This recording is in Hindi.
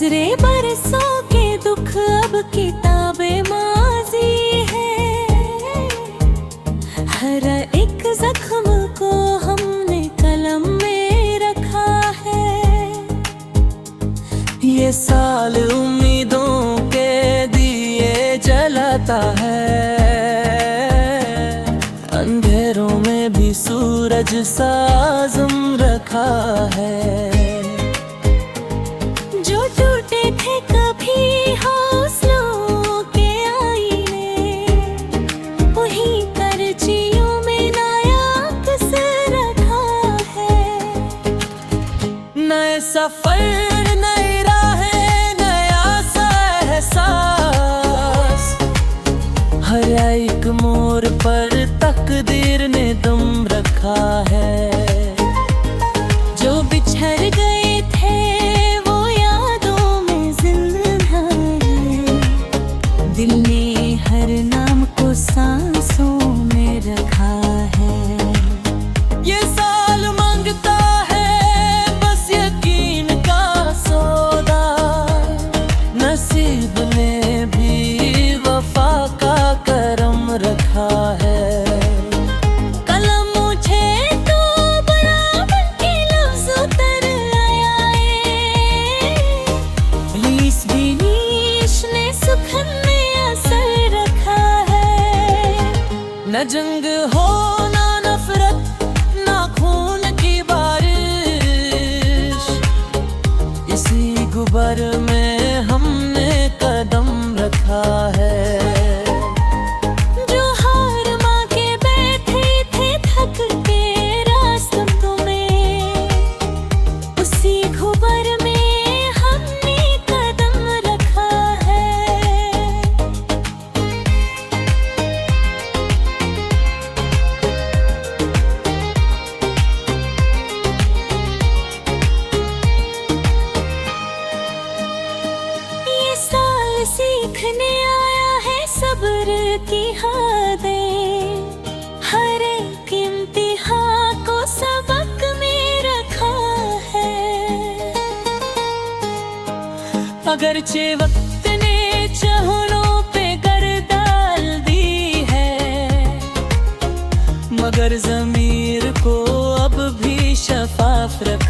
गुजरे बरसों के दुख अब किताबें माजी है। हर एक जख्म को हमने कलम में रखा है। ये साल उम्मीदों के दिए जलाता है। अंधेरों में भी सूरज सा आज़म रखा है। जो टूटे थे कभी हौसलों के आईने, वही करचियों में नया किस रखा है। नए सफर, नई राहें, नया सा एहसास। हर एक मोड़ पर तकदीर ने दम रखा है। जो बिछड़ गए थे वो यादों में जिंदा है। दिल ने हर नाम को सांसों में रखा है। ये साल मांगता है बस यकीन का सौदा। नसीब ने भी वफा का करम रखा है। न जंग हो ना नफरत, ना खून की बारिश। इसी गुबर में हमने कदम रखा है। जो हार मां के बैठे थे थक के रास्तों में, उसी गुबर में हमने कदम रखा है। सीखने आया है सब्र की हदें। हर एक इम्तिहान को सबक में रखा है। अगरचे वक्त ने चहलों पे कर डाल दी है, मगर ज़मीर को अब भी शफाफ रखा